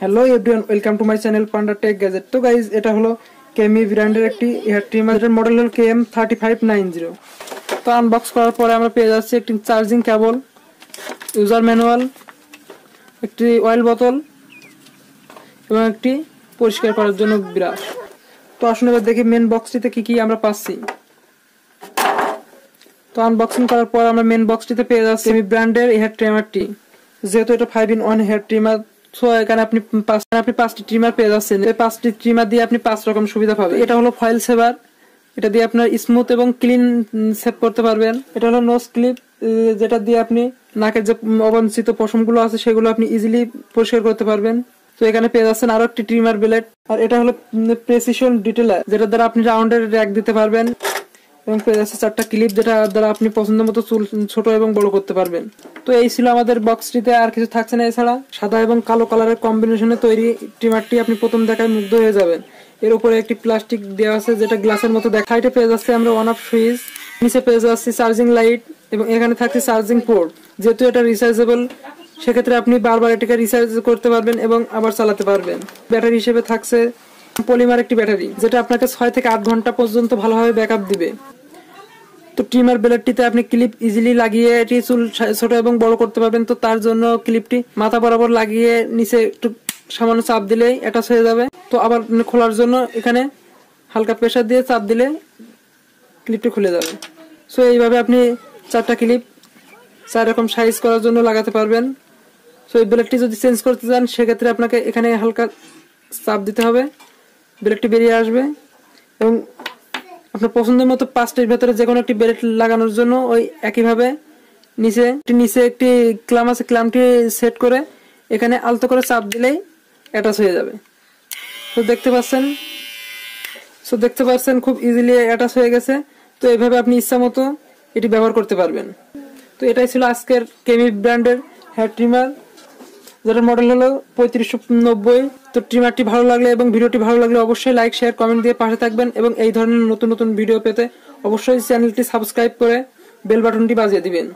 Hello everyone, welcome to my channel Panda tech gadget. তো guys, এটা হলো কেমি ব্র্যান্ডের একটি হেয়ার ট্রিমার, এটার মডেল হল KM3590। তো আনবক্স করার পরে আমরা পেয়ে যাচ্ছি একটি চার্জিং কেবল, ইউজার ম্যানুয়াল, একটি অয়েল বোতল এবং একটি পরিষ্কার করার জন্য ব্রাশ। তো আসুন এবার দেখি মেন বক্সটিতে কি কি আমরা পাচ্ছি। তো আনবক্সিং করার পর আমরা মেন বক্সটিতে পেয়ে যাচ্ছি কেমি ব্র্যান্ডের হেয়ার ট্রিমারটি। যেহেতু এটা 5-in-1 হেয়ার ট্রিমার, সো এখানে আপনি 5টি ট্রিমার পেয়ে যাচ্ছেন। এই 5টি ট্রিমার দিয়ে আপনি 5 রকম সুবিধা পাবেন। এটা হলো ফয়েল সেভার, এটা দিয়ে আপনার স্মুথ এবং ক্লিন সেভ করতে পারবেন। এটা হলো নোজ ক্লিপ, যেটা দিয়ে আপনি নাকের যে অবাঞ্ছিত পশমগুলো আছে সেগুলো আপনি ইজিলি পরিষ্কার করতে পারবেন। তো এখানে পেয়ে যাচ্ছেন আরো একটি ট্রিমার ব্লেড, আর এটা হলো প্রেসিশন ডিটেলার, যেটা দ্বারা আপনি রাউন্ডের র্যাক দিতে পারবেন। এবং পেয়ে যাচ্ছে 4টা ক্লিপ, যেটা দ্বারা আপনি পছন্দ মতো চুল ছোট এবং বড় করতে পারবেন। তো এই ছিল আমাদের বক্সটিতে, আর কিছু থাকছে না। এছাড়া সাদা এবং কালো কালারের কম্বিনেশনে তৈরি ট্রিমারটি আপনি প্রথম দেখায় মুগ্ধ হয়ে যাবেন। এর উপরে একটি প্লাস্টিক দেওয়া আছে যেটা গ্লাসের মতো দেখা। সাইডে পেয়ে যাচ্ছে আমরা অন অফ সুইচ, নিচে পেয়ে যাচ্ছে চার্জিং লাইট এবং এখানে থাকছে চার্জিং পোর্ট। যেহেতু এটা রিচার্জেবল, সেক্ষেত্রে আপনি বারবার এটাকে রিচার্জ করতে পারবেন এবং আবার চালাতে পারবেন। ব্যাটারি হিসেবে থাকছে পলিমার একটি ব্যাটারি, যেটা আপনাকে 6 থেকে 8 ঘন্টা পর্যন্ত ভালোভাবে ব্যাকআপ দিবে। তো ট্রিমার ব্লেডটিতে আপনি ক্লিপ ইজিলি লাগিয়ে এটি চুল ছোট এবং বড় করতে পারবেন। তো তার জন্য ক্লিপটি মাথা বরাবর লাগিয়ে নিচে একটু সামান্য চাপ দিলেই অ্যাটাচ হয়ে যাবে। তো আবার খোলার জন্য এখানে হালকা প্রেসার দিয়ে চাপ দিলে ক্লিপটি খুলে যাবে। সো এইভাবে আপনি 4টা ক্লিপ 4 রকম সাইজ করার জন্য লাগাতে পারবেন। সো এই ব্লেডটি যদি চেঞ্জ করতে চান, সেক্ষেত্রে আপনাকে এখানে হালকা চাপ দিতে হবে, ব্লেডটি বেরিয়ে আসবে। এবং আপনার পছন্দের মতো 5টির ভেতরে যে কোনো একটি ব্লেড লাগানোর জন্য ওই একইভাবে নিচে একটি ক্লাম আছে, ক্লামটি সেট করে এখানে আলতো করে চাপ দিলেই অ্যাটাচ হয়ে যাবে। তো দেখতে পাচ্ছেন খুব ইজিলি অ্যাটাচ হয়ে গেছে। তো এইভাবে আপনি ইচ্ছা মতো এটি ব্যবহার করতে পারবেন। তো এটাই ছিল আজকের কেমি ব্র্যান্ডের হেয়ার ট্রিমার, যেটার মডেল হলো 3590। তো ট্রিমারটি ভালো লাগলে এবং ভিডিওটি ভালো লাগলে অবশ্যই লাইক, শেয়ার, কমেন্ট দিয়ে পাশে থাকবেন এবং এই ধরনের নতুন নতুন ভিডিও পেতে অবশ্যই চ্যানেলটি সাবস্ক্রাইব করে বেল বাটনটি বাজিয়ে দিবেন।